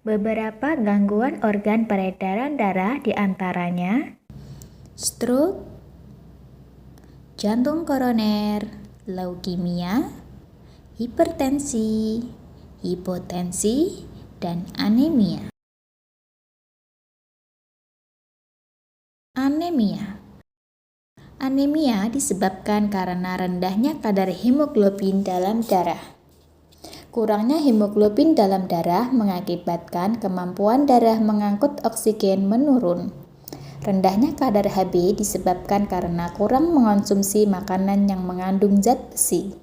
Beberapa gangguan organ peredaran darah diantaranya stroke, jantung koroner, leukemia, hipertensi, hipotensi, dan anemia. Anemia disebabkan karena rendahnya kadar hemoglobin dalam darah. Kurangnya hemoglobin dalam darah mengakibatkan kemampuan darah mengangkut oksigen menurun. Rendahnya kadar Hb disebabkan karena kurang mengonsumsi makanan yang mengandung zat besi.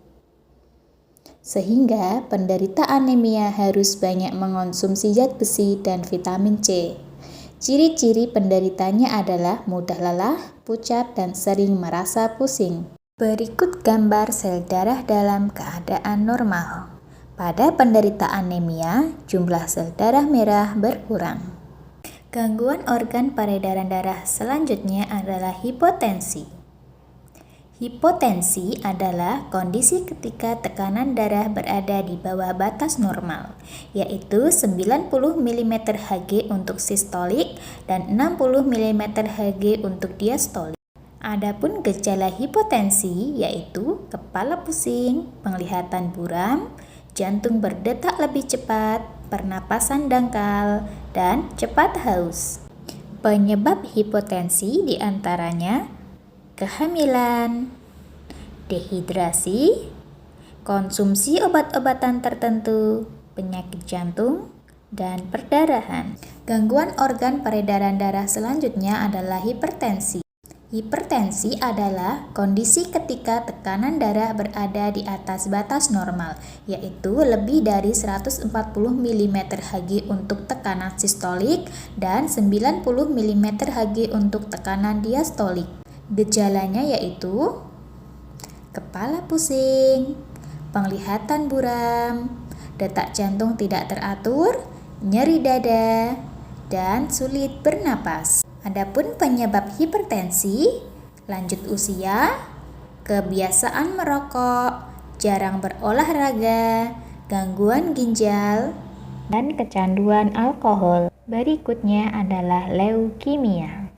Sehingga penderita anemia harus banyak mengonsumsi zat besi dan vitamin C. Ciri-ciri penderitanya adalah mudah lelah, pucat, dan sering merasa pusing. Berikut gambar sel darah dalam keadaan normal. Pada penderita anemia, jumlah sel darah merah berkurang. Gangguan organ peredaran darah selanjutnya adalah hipotensi. Hipotensi adalah kondisi ketika tekanan darah berada di bawah batas normal, yaitu 90 mm Hg untuk sistolik dan 60 mm Hg untuk diastolik. Adapun gejala hipotensi yaitu kepala pusing, penglihatan buram, jantung berdetak lebih cepat, pernapasan dangkal, dan cepat haus. Penyebab hipotensi diantaranya kehamilan, dehidrasi, konsumsi obat-obatan tertentu, penyakit jantung, dan perdarahan. Gangguan organ peredaran darah selanjutnya adalah hipertensi. Hipertensi adalah kondisi ketika tekanan darah berada di atas batas normal, yaitu lebih dari 140 mm Hg untuk tekanan sistolik dan 90 mm Hg untuk tekanan diastolik. Gejalanya yaitu kepala pusing, penglihatan buram, detak jantung tidak teratur, nyeri dada, dan sulit bernapas. Adapun penyebab hipertensi, lanjut usia, kebiasaan merokok, jarang berolahraga, gangguan ginjal, dan kecanduan alkohol. Berikutnya adalah leukemia.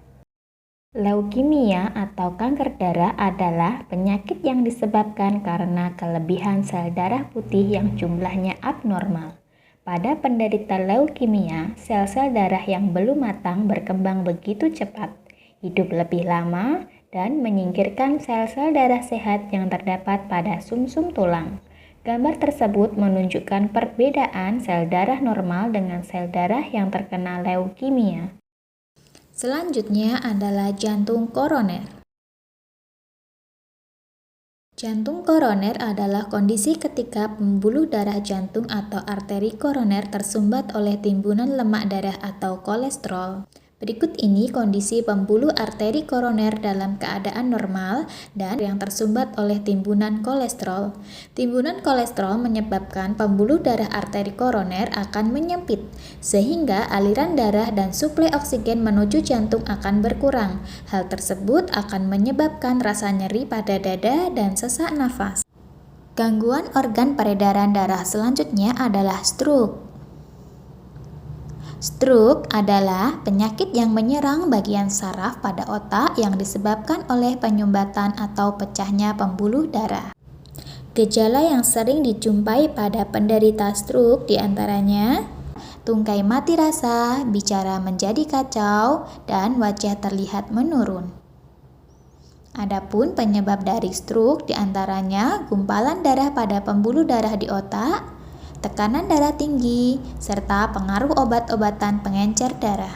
Leukemia atau kanker darah adalah penyakit yang disebabkan karena kelebihan sel darah putih yang jumlahnya abnormal. Pada penderita leukemia, sel-sel darah yang belum matang berkembang begitu cepat, hidup lebih lama, dan menyingkirkan sel-sel darah sehat yang terdapat pada sumsum tulang. Gambar tersebut menunjukkan perbedaan sel darah normal dengan sel darah yang terkena leukemia. Selanjutnya adalah jantung koroner. Jantung koroner adalah kondisi ketika pembuluh darah jantung atau arteri koroner tersumbat oleh timbunan lemak darah atau kolesterol. Berikut ini kondisi pembuluh arteri koroner dalam keadaan normal dan yang tersumbat oleh timbunan kolesterol. Timbunan kolesterol menyebabkan pembuluh darah arteri koroner akan menyempit, sehingga aliran darah dan suplai oksigen menuju jantung akan berkurang. Hal tersebut akan menyebabkan rasa nyeri pada dada dan sesak nafas. Gangguan organ peredaran darah selanjutnya adalah stroke. Stroke adalah penyakit yang menyerang bagian saraf pada otak yang disebabkan oleh penyumbatan atau pecahnya pembuluh darah. Gejala yang sering dijumpai pada penderita stroke diantaranya tungkai mati rasa, bicara menjadi kacau, dan wajah terlihat menurun. Adapun penyebab dari stroke diantaranya gumpalan darah pada pembuluh darah di otak, tekanan darah tinggi, serta pengaruh obat-obatan pengencer darah.